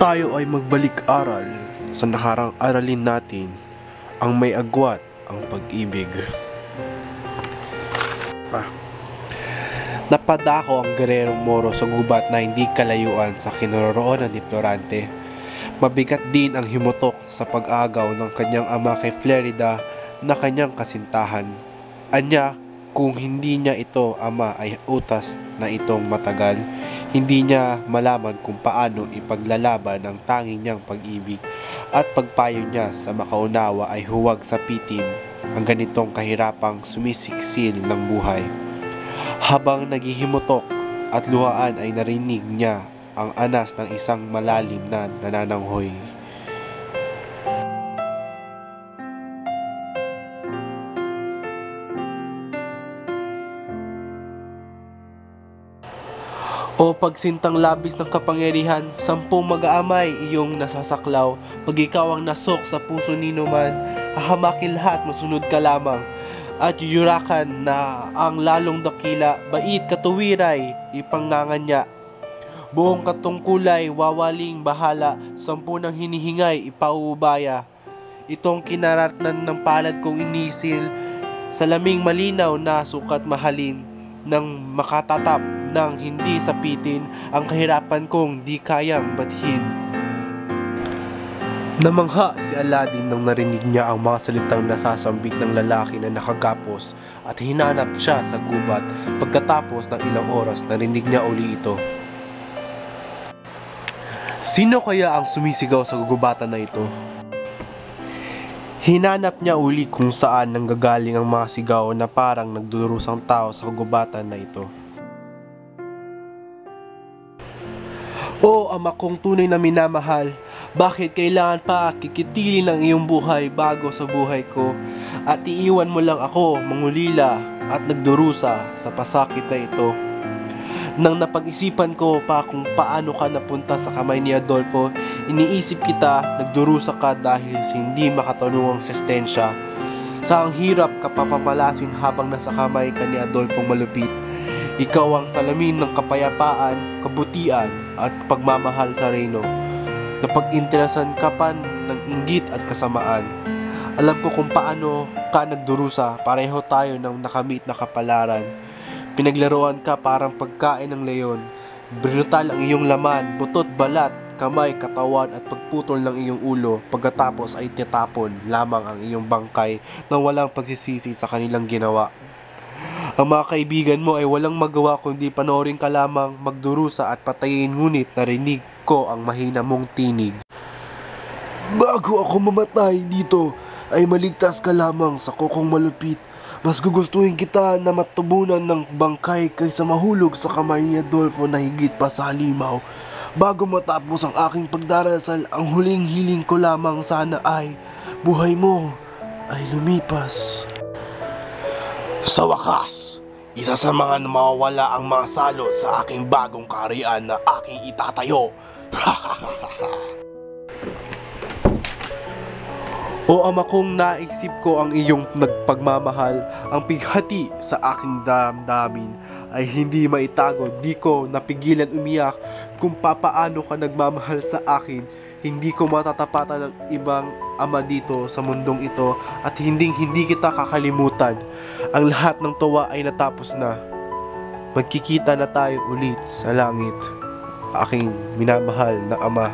tayo ay magbalik-aral sa nakarang aralin natin, ang may agwat, ang pag-ibig. Napadako ang gererong Moro sa gubat na hindi kalayuan sa kinaroroonan ni Florante. Mabigat din ang himutok sa pag-agaw ng kanyang ama kay Florida na kanyang kasintahan. Anya, kung hindi niya ito ama ay utas na itong matagal, hindi niya malaman kung paano ipaglalaban ang tanging niyang pag-ibig at pagpayo niya sa makaunawa ay huwag sapitin ang ganitong kahirapang sumisiksil ng buhay. Habang naghihimutok at luhaan ay narinig niya ang anas ng isang malalim na nanananghoy. O pagsintang labis ng kapangyarihan, 10 mag-aamay iyong nasasaklaw. Pag ikaw ang nasok sa puso nino man, hahamakin lahat, masunod ka lamang. At yuyurakan na ang lalong dakila, bait katuwiray, ipanganganya. Buong katungkulay, wawaling bahala, 10 ng hinihingay, ipaubaya. Itong kinaratnan ng palad kong inisil, sa laming malinaw na sukat mahalin, nang makatatap nang hindi sapitin ang kahirapan kong di kayang bathin. Namangha si Aladdin nang narinig niya ang mga salitang nasasambit ng lalaki na nakagapos at hinanap siya sa gubat. Pagkatapos ng ilang oras, narinig niya uli ito. Sino kaya ang sumisigaw sa gugubatan na ito? Hinanap niya uli kung saan nanggagaling ang mga sigaw na parang nagdurusang tao sa gugubatan na ito. O ama kong tunay na minamahal, bakit kailangan pa kikitilin ang iyong buhay bago sa buhay ko at iiwan mo lang ako mangulila at nagdurusa sa pasakit na ito? Nang napag-isipan ko pa kung paano ka napunta sa kamay ni Adolfo, iniisip kita, nagdurusa ka dahil sa hindi makatanungang sustensya. Sa ang hirap kapapamalasin habang nasa kamay ka ni Adolfo malupit. Ikaw ang salamin ng kapayapaan, kabutihan at pagmamahal sa reyno. Napag-interasan ka pa ng inggit at kasamaan. Alam ko kung paano ka nagdurusa, pareho tayo ng nakamit na kapalaran. Pinaglaruan ka parang pagkain ng leon. Brutal ang iyong laman, butot, balat, kamay, katawan at pagputol ng iyong ulo. Pagkatapos ay titapon lamang ang iyong bangkay nang walang pagsisisi sa kanilang ginawa. Ang mga kaibigan mo ay walang magawa kundi panoorin ka lamang magdurusa at patayin, ngunit narinig ko ang mahina mong tinig. Bago ako mamatay dito, ay maligtas ka lamang sa kokong malupit. Mas gugustuhin kita na matubunan ng bangkay kaysa mahulog sa kamay ni Adolfo na higit pa sa halimaw. Bago matapos ang aking pagdarasal, ang huling hiling ko lamang sana ay buhay mo ay lumipas. Sa wakas, isa sa mga mawawala ang mga salot sa aking bagong kaharian na aking itatayo. O ama kong, naisip ko ang iyong nagpagmamahal, ang pighati sa aking damdamin ay hindi maitago. Di ko napigilan umiyak kung papaano ka nagmamahal sa akin. Hindi ko matatapatan ng ibang ama dito sa mundong ito at hindi kita kakalimutan. Ang lahat ng tuwa ay natapos na. Magkikita na tayo ulit sa langit, aking minamahal na ama.